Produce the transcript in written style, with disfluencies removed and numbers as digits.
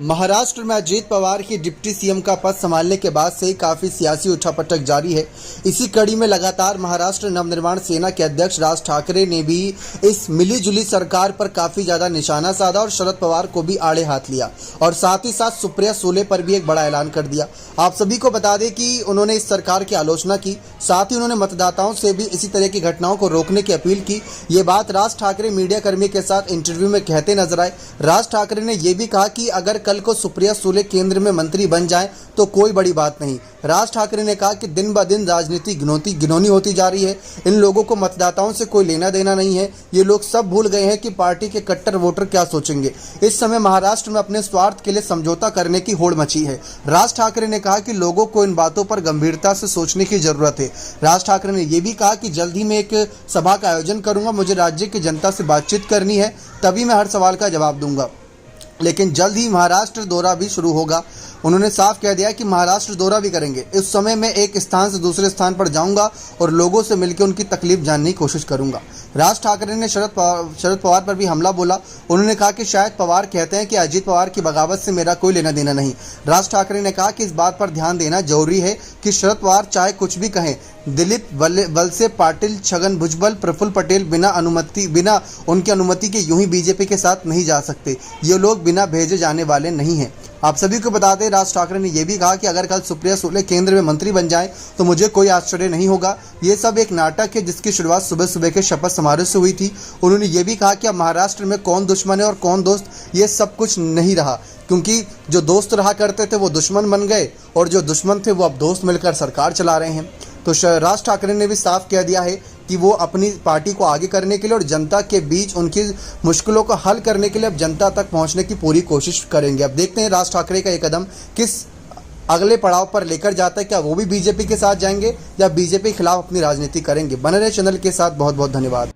महाराष्ट्र में अजीत पवार की deputy CM का पद संभालने के बाद से ही काफी सियासी उठापटक जारी है। इसी कड़ी में लगातार महाराष्ट्र नवनिर्माण सेना के अध्यक्ष राज ठाकरे ने भी इस मिलीजुली सरकार पर काफी ज्यादा निशाना साधा और शरद पवार को भी आड़े हाथ लिया और साथ ही साथ सुप्रिया सुले पर भी एक बड़ा ऐलान कर दिया। आप सभी को बता दें कि उन्होंने इस सरकार की आलोचना की, साथ ही उन्होंने मतदाताओं से भी इसी तरह की घटनाओं को रोकने की अपील की। ये बात राज ठाकरे मीडिया कर्मी के साथ इंटरव्यू में कहते नजर आए। राज ठाकरे ने यह भी कहा कि अगर कल को सुप्रिया सुले केंद्र में मंत्री बन जाएं तो कोई बड़ी बात नहीं। राज ठाकरे ने कहा कि दिन ब दिन राजनीति घिनौनी होती जा रही है। इन लोगों को मतदाताओं से कोई लेना देना नहीं है। ये लोग सब भूल गए हैं कि पार्टी के कट्टर वोटर क्या सोचेंगे। इस समय महाराष्ट्र में अपने स्वार्थ के लिए समझौता करने की होड़ मची है। राज ठाकरे ने कहा कि लोगों को इन बातों पर गंभीरता से सोचने की जरूरत है। राज ठाकरे ने यह भी कहा कि जल्द ही मैं एक सभा का आयोजन करूंगा। मुझे राज्य की जनता से बातचीत करनी है, तभी मैं हर सवाल का जवाब दूंगा। लेकिन जल्द ही महाराष्ट्र दौरा भी शुरू होगा। उन्होंने साफ कह दिया कि महाराष्ट्र दौरा भी करेंगे। इस समय मैं एक स्थान से दूसरे स्थान पर जाऊंगा और लोगों से मिलकर उनकी तकलीफ जानने की कोशिश करूंगा। राज ठाकरे ने शरद पवार पर भी हमला बोला। उन्होंने कहा कि शायद पवार कहते हैं कि अजीत पवार की बगावत से मेरा कोई लेना देना नहीं। राज ठाकरे ने कहा कि इस बात पर ध्यान देना जरूरी है कि शरद पवार चाहे कुछ भी कहें, दिलीप वलसे पाटिल, छगन भुजबल, प्रफुल्ल पटेल बिना उनकी अनुमति के यूं ही बीजेपी के साथ नहीं जा सकते। ये लोग बिना भेजे जाने वाले नहीं हैं। आप सभी को बता दें, राज ठाकरे ने यह भी कहा कि अगर कल सुप्रिया सुले केंद्र में मंत्री बन जाएं तो मुझे कोई आश्चर्य नहीं होगा। ये सब एक नाटक है जिसकी शुरुआत सुबह सुबह के शपथ समारोह से हुई थी। उन्होंने ये भी कहा कि अब महाराष्ट्र में कौन दुश्मन है और कौन दोस्त, ये सब कुछ नहीं रहा, क्योंकि जो दोस्त रहा करते थे वो दुश्मन बन गए और जो दुश्मन थे वो अब दोस्त मिलकर सरकार चला रहे हैं। तो राज ठाकरे ने भी साफ कह दिया है कि वो अपनी पार्टी को आगे करने के लिए और जनता के बीच उनकी मुश्किलों को हल करने के लिए अब जनता तक पहुंचने की पूरी कोशिश करेंगे। अब देखते हैं राज ठाकरे का ये कदम किस अगले पड़ाव पर लेकर जाता है। क्या वो भी बीजेपी के साथ जाएंगे या बीजेपी के खिलाफ अपनी राजनीति करेंगे? बने रहे चैनल के साथ। बहुत बहुत धन्यवाद।